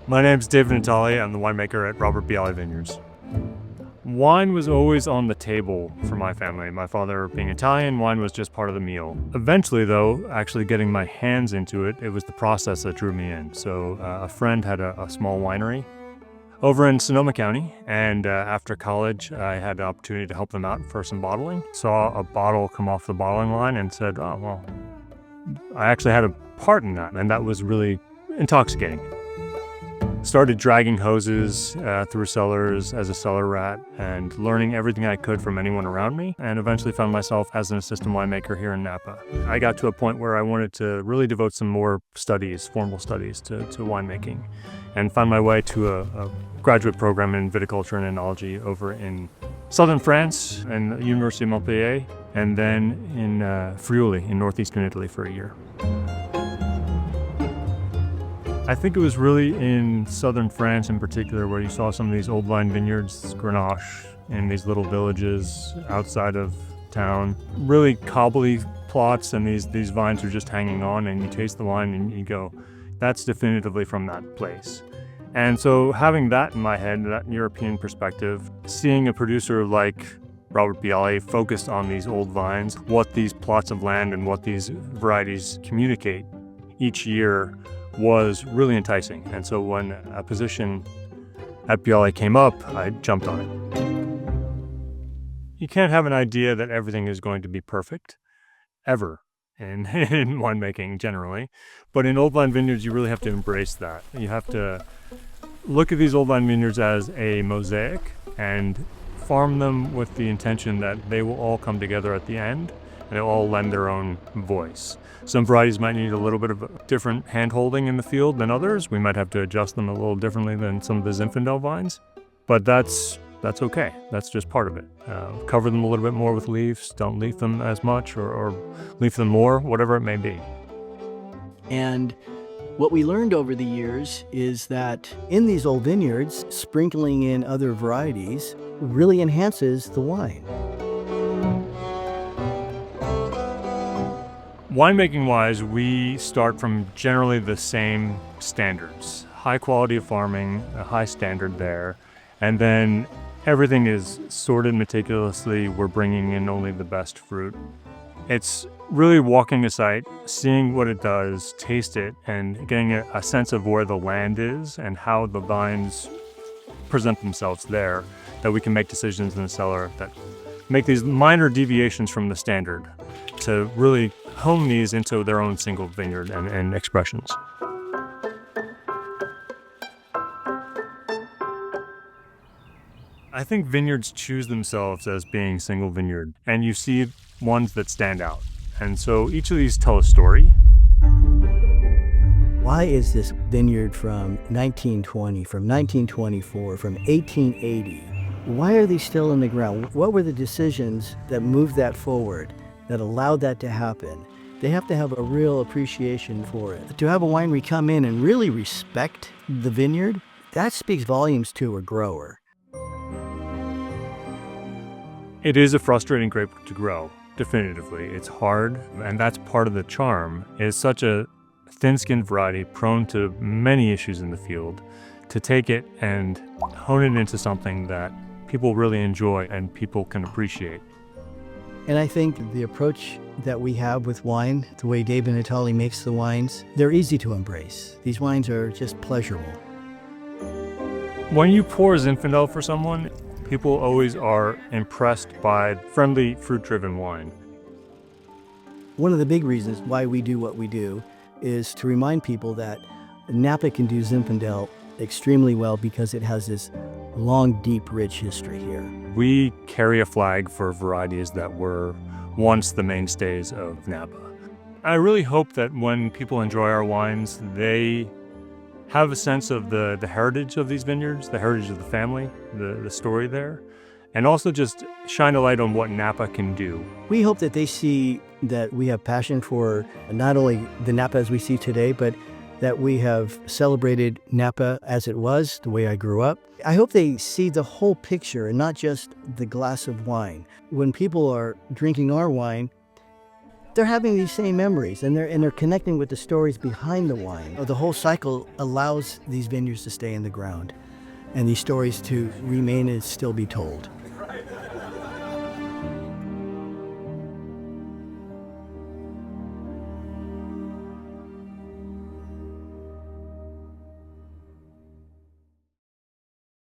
My name's David Natali. I'm the winemaker at Robert Biale Vineyards. Wine was always on the table for my family. My father being Italian, wine was just part of the meal. Eventually, though, actually getting my hands into it, it was the process that drew me in. So a friend had a small winery over in Sonoma County, and after college, I had the opportunity to help them out for some bottling. Saw a bottle come off the bottling line and said, oh, well, I actually had a part in that, and that was really intoxicating. Started dragging hoses through cellars as a cellar rat and learning everything I could from anyone around me, and eventually found myself as an assistant winemaker here in Napa. I got to a point where I wanted to really devote some more studies, formal studies to winemaking, and found my way to a graduate program in viticulture and enology over in southern France and the University of Montpellier, and then in Friuli in northeastern Italy for a year. I think it was really in southern France in particular where you saw some of these old vine vineyards, Grenache, in these little villages outside of town. Really cobbly plots, and these vines are just hanging on, and you taste the wine and you go, that's definitively from that place. And so having that in my head, that European perspective, seeing a producer like Robert Biale focused on these old vines, what these plots of land and what these varieties communicate each year was really enticing. And so when a position at Biale came up, I jumped on it. You can't have an idea that everything is going to be perfect, ever, in winemaking generally. But in old vine vineyards, you really have to embrace that. You have to look at these old vine vineyards as a mosaic and farm them with the intention that they will all come together at the end and they'll all lend their own voice. Some varieties might need a little bit of different hand-holding in the field than others. We might have to adjust them a little differently than some of the Zinfandel vines, but that's okay. That's just part of it. Cover them a little bit more with leaves. Don't leaf them as much or leaf them more, whatever it may be. And what we learned over the years is that in these old vineyards, sprinkling in other varieties really enhances the wine. Winemaking-wise, we start from generally the same standards. High quality of farming, a high standard there, and then everything is sorted meticulously. We're bringing in only the best fruit. It's really walking a site, seeing what it does, taste it, and getting a sense of where the land is and how the vines present themselves there, that we can make decisions in the cellar that make these minor deviations from the standard to really hone these into their own single vineyard and expressions. I think vineyards choose themselves as being single vineyard, and you see ones that stand out. And so each of these tell a story. Why is this vineyard from 1920, from 1924, from 1880? Why are they still in the ground? What were the decisions that moved that forward, that allowed that to happen? They have to have a real appreciation for it. To have a winery come in and really respect the vineyard, that speaks volumes to a grower. It is a frustrating grape to grow, definitively. It's hard, and that's part of the charm. It's such a thin-skinned variety prone to many issues in the field. To take it and hone it into something that people really enjoy and people can appreciate. And I think the approach that we have with wine, the way David Natali makes the wines, they're easy to embrace. These wines are just pleasurable. When you pour Zinfandel for someone, people always are impressed by friendly, fruit-driven wine. One of the big reasons why we do what we do is to remind people that Napa can do Zinfandel extremely well because it has this long, deep, rich history here. We carry a flag for varieties that were once the mainstays of Napa. I really hope that when people enjoy our wines, they have a sense of the heritage of these vineyards, the heritage of the family, the story there, and also just shine a light on what Napa can do. We hope that they see that we have passion for not only the Napa as we see today, but that we have celebrated Napa as it was, the way I grew up. I hope they see the whole picture and not just the glass of wine. When people are drinking our wine, they're having these same memories, and they're connecting with the stories behind the wine. The whole cycle allows these vineyards to stay in the ground and these stories to remain and still be told.